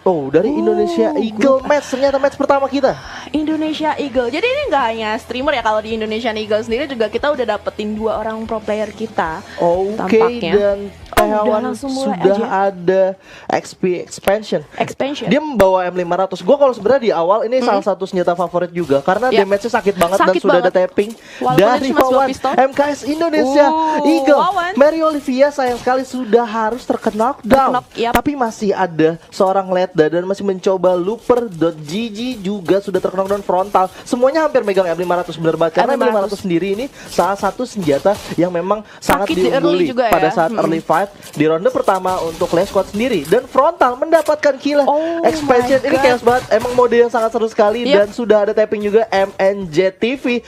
Oh, dari Indonesia Eagle match, ternyata match pertama kita. Indonesia Eagle. Jadi ini nggak hanya streamer ya, kalau di Indonesian Eagle sendiri juga kita udah dapetin 2 orang pro player kita. Oke, tampaknya. dan Taiwan sudah ada XP expansion. Dia membawa M500. Gue kalau sebenarnya di awal ini salah satu senjata favorit juga karena damage-nya sakit banget dan sudah ada tapping dari Wawan MKS Indonesia Eagle. Mary Olivia sayang sekali sudah harus terkena knockdown. Tapi masih ada seorang Ledda dan masih mencoba Looper.gg juga sudah terkena knockdown frontal. Semuanya hampir megang M500 bener banget karena M500 sendiri ini salah satu senjata yang memang sangat diungguli pada saat early fight di ronde pertama untuk Clash Squad sendiri, dan frontal mendapatkan kill expansion. Ini chaos banget, emang mode yang sangat seru sekali. Dan sudah ada tapping juga MNJ TV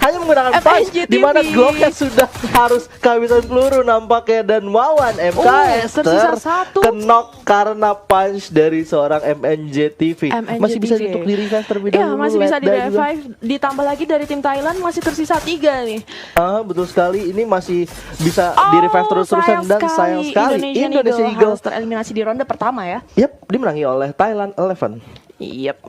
hanya menggunakan punch di mana Glocknya sudah harus kehabisan peluru nampaknya, dan Wawan MKS terkenok karena punch dari seorang MNJ TV. Masih bisa untuk di revive terlebih dahulu. Masih bisa di revive, ditambah lagi dari tim Thailand masih tersisa 3 nih. Betul sekali, ini masih bisa di revive terus-terusan, dan sayang sekali Indonesia Eagle harus tereliminasi di ronde pertama ya. Dimenangi oleh Thailand 11.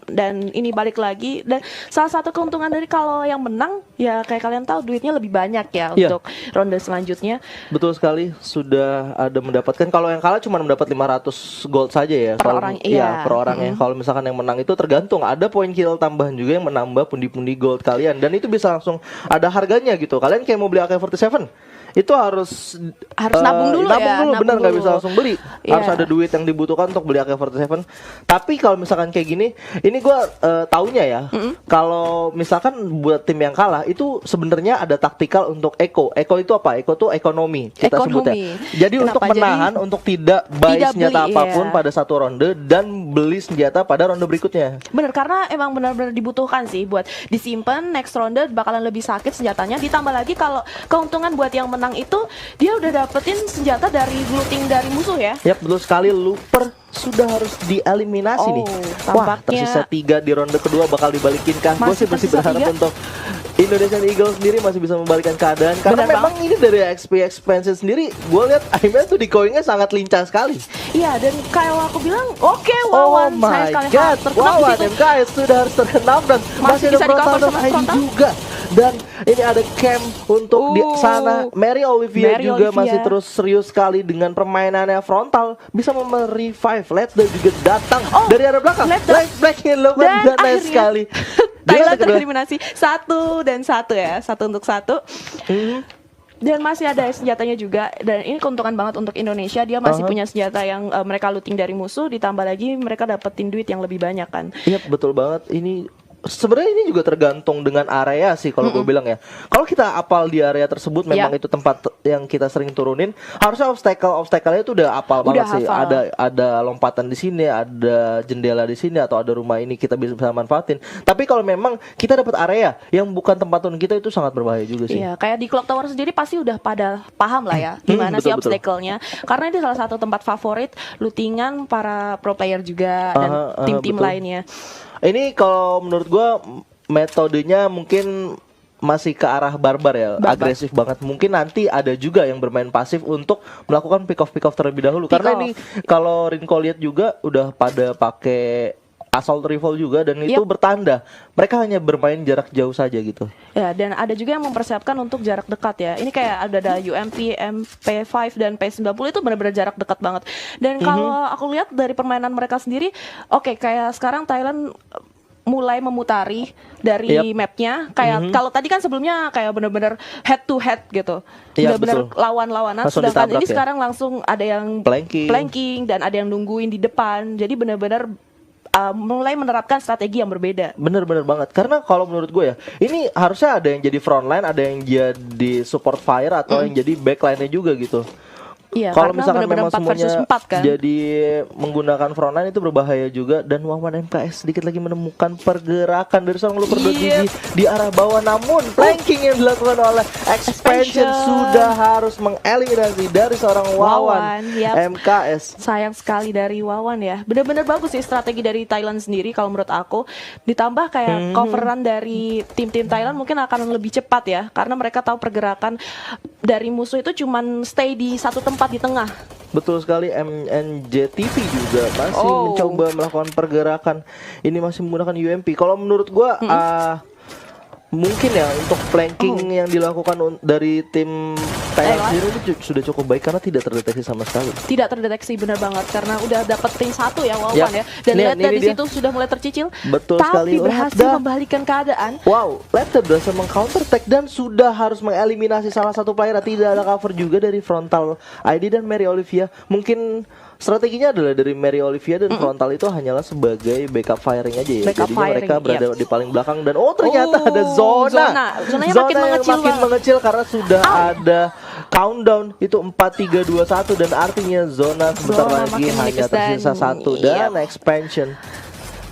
Dan ini balik lagi, dan salah satu keuntungan dari kalau yang menang ya kayak kalian tahu duitnya lebih banyak ya untuk ronde selanjutnya. Betul sekali, sudah ada mendapatkan. Kalau yang kalah cuma mendapat 500 gold saja ya per orang. Per orang ya. Kalau misalkan yang menang itu tergantung, ada poin kill tambahan juga yang menambah pundi-pundi gold kalian, dan itu bisa langsung ada harganya gitu. Kalian kayak mau beli AK-47 itu harus nabung dulu benar, nggak bisa langsung beli. Harus ada duit yang dibutuhkan untuk beli AK-47. Tapi kalau misalkan kayak gini, ini gue taunya ya, kalau misalkan buat tim yang kalah itu sebenarnya ada taktikal untuk Eco. Eco itu apa? Eco itu ekonomi kita sebutnya. Jadi untuk menahan, untuk tidak buy senjata apapun pada satu ronde dan beli senjata pada ronde berikutnya. Bener, karena emang benar-benar dibutuhkan sih buat disimpan next ronde bakalan lebih sakit senjatanya. Ditambah lagi kalau keuntungan buat yang menang itu dia udah dapetin senjata dari looting dari musuh ya. Betul sekali, Looper sudah harus dieliminasi nih. Wah, tersisa 3 di ronde kedua, bakal dibalikin kah? Gue sih masih berharap untuk Indonesian Eagle sendiri masih bisa membalikkan keadaan, karena memang ini dari XP expansion sendiri gue lihat aimnya tuh di koinnya sangat lincah sekali. Iya, dan kayak aku bilang, Wawan my god, Wawan MKS sudah harus terkena, dan masih ada frontal dan ID juga. Dan ini ada camp untuk di sana. Mary Olivia juga masih terus serius sekali dengan permainannya frontal, bisa merevive. Ledda juga datang dari arah belakang. Black-in dan nice sekali. Thailand tereliminasi 1 dan 1 ya, 1 untuk 1. Dan masih ada senjatanya juga, dan ini keuntungan banget untuk Indonesia. Dia masih punya senjata yang mereka looting dari musuh, ditambah lagi mereka dapetin duit yang lebih banyak kan. Betul banget. Ini sebenarnya ini juga tergantung dengan area sih kalau gue bilang ya. Kalau kita apal di area tersebut, memang itu tempat yang kita sering turunin, harusnya obstacle-nya itu udah apal banget sih. Ada lompatan di sini, ada jendela di sini, atau ada rumah ini kita bisa manfaatin. Tapi kalau memang kita dapat area yang bukan tempat turun kita, itu sangat berbahaya juga sih. Kayak di Clock Tower sendiri pasti udah pada paham lah ya gimana sih obstacle-nya. Karena ini salah satu tempat favorit lootingan para pro player juga dan tim-tim lainnya. Ini kalau menurut gue metodenya mungkin masih ke arah barbar ya, agresif banget. Mungkin nanti ada juga yang bermain pasif untuk melakukan pick off terlebih dahulu. Karena ini kalau Rinko lihat juga udah pada pakai assault rifle juga, dan itu bertanda mereka hanya bermain jarak jauh saja gitu. Dan ada juga yang mempersiapkan untuk jarak dekat ya. Ini kayak ada UMP, MP5 dan P90 itu benar-benar jarak dekat banget. Dan kalau aku lihat dari permainan mereka sendiri, kayak sekarang Thailand mulai memutari dari mapnya. Kayak kalau tadi kan sebelumnya kayak benar-benar head to head gitu, benar-benar lawan-lawanan. Sedangkan ini sekarang langsung ada yang planking dan ada yang nungguin di depan. Jadi benar-benar mulai menerapkan strategi yang berbeda. Bener-bener banget. Karena kalau menurut gue ya, ini harusnya ada yang jadi frontline, ada yang jadi support fire, atau yang jadi backline-nya juga gitu. Kalau misalkan memang semuanya kan jadi menggunakan frontline, itu berbahaya juga. Dan Wawan MKS sedikit lagi menemukan pergerakan dari seorang Looper.gg di arah bawah, namun planking yang dilakukan oleh expansion sudah harus mengeliminasi dari seorang Wawan MKS. Sayang sekali dari Wawan ya. Benar-benar bagus sih strategi dari Thailand sendiri kalau menurut aku. Ditambah kayak coveran dari tim-tim Thailand mungkin akan lebih cepat ya, karena mereka tahu pergerakan dari musuh itu cuman stay di satu tempat di tengah. Betul sekali. MNJTV juga masih mencoba melakukan pergerakan. Ini masih menggunakan UMP. Kalau menurut gua mungkin ya untuk flanking yang dilakukan dari tim Thailand sendiri itu sudah cukup baik karena tidak terdeteksi sama sekali. Tidak terdeteksi, benar banget, karena udah dapetin satu ya Wawan ya. Dan lihat dari situ sudah mulai tercicil. Betul tapi sekali. Berhasil membalikkan keadaan. Wow, Ledda berhasil meng-counter attack dan sudah harus mengeliminasi salah satu player. Tidak ada cover juga dari Frontal ID dan Mary Olivia. Mungkin strateginya adalah dari Mary Olivia dan Frontal itu hanyalah sebagai backup firing aja ya. Jadi mereka berada di paling belakang dan ternyata ada zonanya makin mengecil karena sudah ada countdown itu 4, 3, 2, 1 dan artinya zona sebentar lagi hanya tersisa 1 dan expansion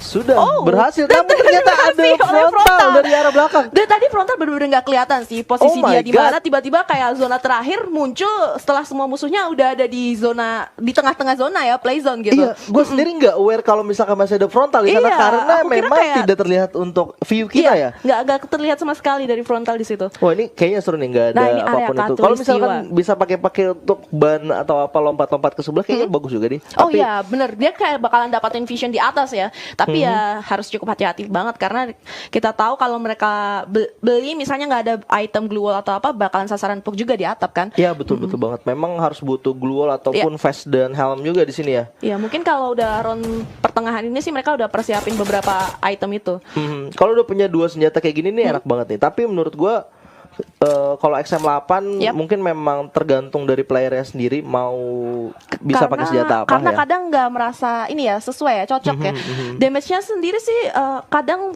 sudah berhasil, namun ternyata ada frontal dari arah belakang. Dan tadi frontal benar-benar nggak kelihatan sih posisi dia di mana. Tiba-tiba kayak zona terakhir muncul setelah semua musuhnya udah ada di zona, di tengah-tengah zona ya, play zone gitu. Iya, gue sendiri nggak aware kalau misalkan masih ada frontal di sana karena memang tidak terlihat untuk view kita ya. Nggak terlihat sama sekali dari frontal di situ. Wah, ini kayaknya seru nih, nggak ada apapun itu. Kalau misalkan bisa pakai untuk ban atau apa lompat-lompat ke sebelah kayaknya bagus juga nih. Oh iya, bener, dia kayak bakalan dapatin vision di atas ya. Tapi ya harus cukup hati-hati banget karena kita tahu kalau mereka beli misalnya nggak ada item glue wall atau apa, bakalan sasaran empuk juga di atap kan. Iya, betul banget. Memang harus butuh glue wall ataupun vest dan helm juga di sini ya. Iya, mungkin kalau udah round pertengahan ini sih mereka udah persiapin beberapa item itu. Kalau udah punya 2 senjata kayak gini nih enak banget nih. Tapi menurut gua kalau XM8 mungkin memang tergantung dari playernya sendiri mau bisa pakai senjata apa karena kadang nggak merasa ini ya sesuai ya, cocok ya. Damage-nya sendiri sih kadang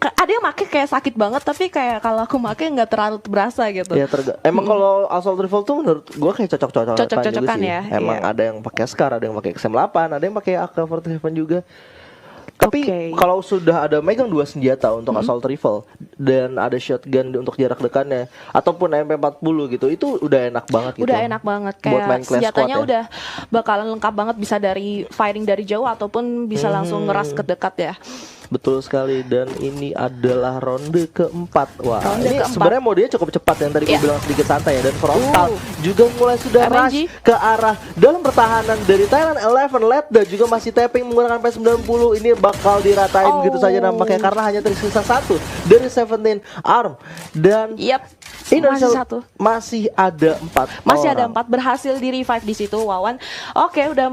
ada yang make kayak sakit banget, tapi kayak kalau aku make nggak terlalu berasa gitu. Ya emang kalau Assault Rifle tuh menurut gua kayak cocok-cocokan ya. Emang ada yang pakai Scar, ada yang pakai XM8, ada yang pakai AK-47 juga. Tapi kalau sudah ada megang 2 senjata untuk Assault Rifle dan ada shotgun untuk jarak dekatnya ataupun MP40 gitu, itu udah enak banget gitu. Udah enak banget, kayak senjatanya udah bakalan lengkap banget, bisa dari firing dari jauh ataupun bisa langsung ngeras ke dekat ya. Betul sekali, dan ini adalah ronde keempat. Wah, ini sebenarnya modenya cukup cepat yang tadi gue bilang sedikit santai ya. Dan frontal juga mulai sudah rush ke arah dalam pertahanan dari Thailand 11. Ledda juga masih tapping menggunakan P90. Ini bakal diratain gitu saja nampaknya karena hanya tersisa 1 dari 17 arm. Dan Indonesia masih ada 4. Masih ada 4 berhasil di revive di situ, Wawan. Oke, udah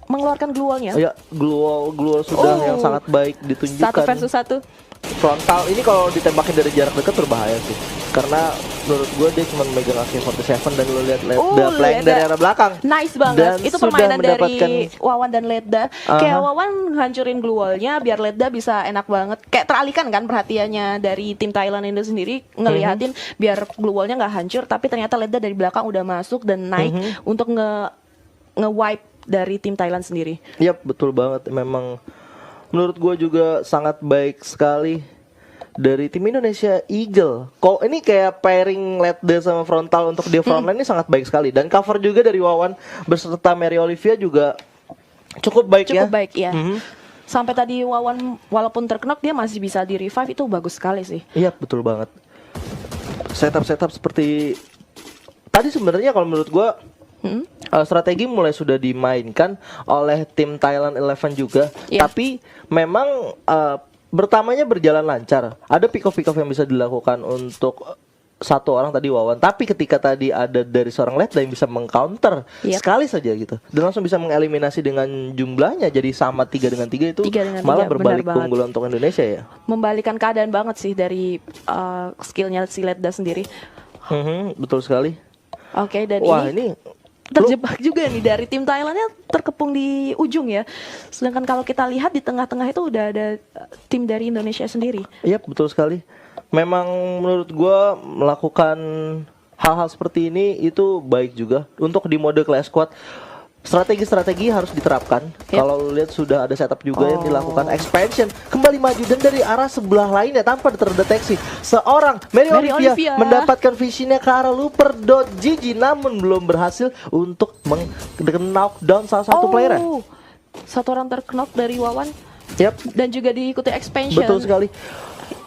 mengeluarkan glue-nya. Ya, glue sudah yang sangat baik ditunjukkan. 1 versus 1. Frontal ini kalau ditembakin dari jarak dekat berbahaya sih. Karena menurut gue dia cuma megang AK-47 dan lo lihat Ledda flank dari arah belakang. Nice banget. Dan itu permainan dari Wawan dan Ledda. Kayak Wawan hancurin glue wall-nya biar Ledda bisa enak banget. Kayak teralihkan kan perhatiannya dari tim Thailand ini sendiri, ngeliatin biar glue wall-nya nggak hancur, tapi ternyata Ledda dari belakang udah masuk dan naik untuk nge-wipe dari tim Thailand sendiri. Yap, betul banget. Memang menurut gue juga sangat baik sekali dari tim Indonesia Eagle. Kok ini kayak pairing Ledda sama frontal untuk di frontline ini sangat baik sekali. Dan cover juga dari Wawan beserta Mary Olivia juga cukup baik ya. Cukup baik ya. Sampai tadi Wawan walaupun terknok dia masih bisa di revive, itu bagus sekali sih. Iya, betul banget. Setup seperti tadi sebenarnya kalau menurut gue strategi mulai sudah dimainkan oleh tim Thailand 11 juga, tapi memang bertamanya berjalan lancar. Ada pick off yang bisa dilakukan untuk satu orang tadi Wawan, tapi ketika tadi ada dari seorang Ledda yang bisa meng-counter sekali saja gitu dan langsung bisa mengeliminasi dengan jumlahnya jadi sama 3 dengan 3 itu malah berbalik keunggulan untuk Indonesia ya. Membalikan keadaan banget sih dari skillnya si Ledda sendiri. Betul sekali. Oke, dan ini terjebak juga nih dari tim Thailandnya, terkepung di ujung ya. Sedangkan kalau kita lihat di tengah-tengah itu udah ada tim dari Indonesia sendiri. Iya, betul sekali. Memang menurut gue melakukan hal-hal seperti ini itu baik juga untuk di mode Clash Squad. Strategi-strategi harus diterapkan. Kalau lihat sudah ada setup juga yang dilakukan. Expansion kembali maju dan dari arah sebelah lainnya tanpa terdeteksi seorang Mary Olivia mendapatkan visionnya ke arah Looper.gg namun belum berhasil untuk knockdown salah satu player. Satu orang terknock dari Wawan. Yap. Dan juga diikuti expansion. Betul sekali.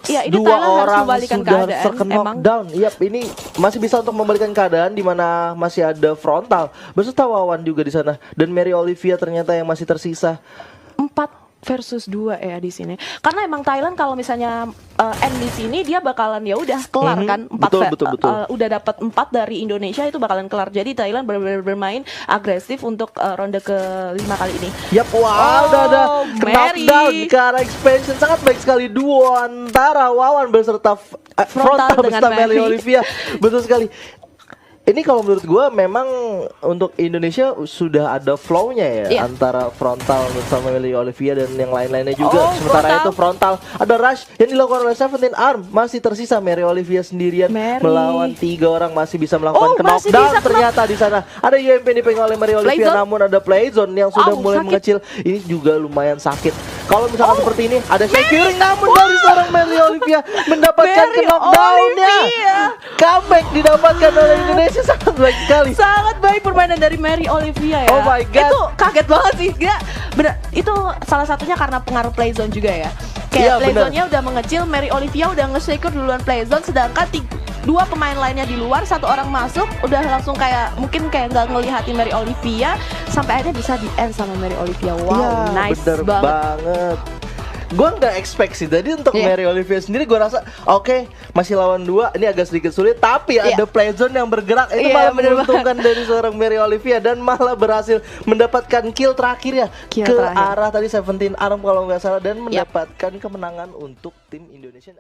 Ya, ini dua Thailand orang sudah knockdown. Yap, ini masih bisa untuk membalikan keadaan di mana masih ada Frontal beserta Wawan juga di sana dan Mary Olivia ternyata yang masih tersisa. 4-2 ya di sini. Karena emang Thailand kalau misalnya end di sini dia bakalan ya udah kelar kan 4 betul. Udah dapat 4 dari Indonesia itu bakalan kelar. Jadi Thailand benar-benar bermain agresif untuk ronde ke-5 kali ini. Yap, udah ada knockdown ke arah expansion. Sangat baik sekali duo antara Wawan beserta Frontal beserta Mary Olivia. Betul sekali. Ini kalau menurut gue memang untuk Indonesia sudah ada flow-nya ya antara Frontal bersama Mary Olivia dan yang lain-lainnya juga. Sementara itu Frontal ada rush yang dilakukan oleh Seventeen Arm, masih tersisa Mary Olivia sendirian melawan 3 orang masih bisa melakukan knockdown. Ternyata di sana ada UMP yang dipegang oleh Mary Olivia, namun ada Playzone yang sudah mulai mengecil. Ini juga lumayan sakit. Kalau misalkan seperti ini ada securing, namun dari seorang Mary Olivia mendapatkan knockdown-nya. Comeback didapatkan oleh Indonesia. Sangat baik sekali. Sangat baik permainan dari Mary Olivia ya. Oh my god. Itu kaget banget sih. Bener, itu salah satunya karena pengaruh playzone juga ya. Kayak playzone-nya udah mengecil, Mary Olivia udah nge-secure duluan playzone, sedangkan 2 pemain lainnya di luar, 1 orang masuk, udah langsung kayak mungkin kayak nggak ngelihatin Mary Olivia sampai akhirnya bisa di end sama Mary Olivia. Wow, nice banget. Gue nggak expect sih. Jadi untuk Mary Olivia sendiri gue rasa oke, masih lawan 2, ini agak sedikit sulit. Tapi ada playzone yang bergerak, itu malah menguntungkan dari seorang Mary Olivia dan malah berhasil mendapatkan kill terakhir ya arah tadi Seventeen Arm kalau nggak salah dan mendapatkan kemenangan untuk tim Indonesia.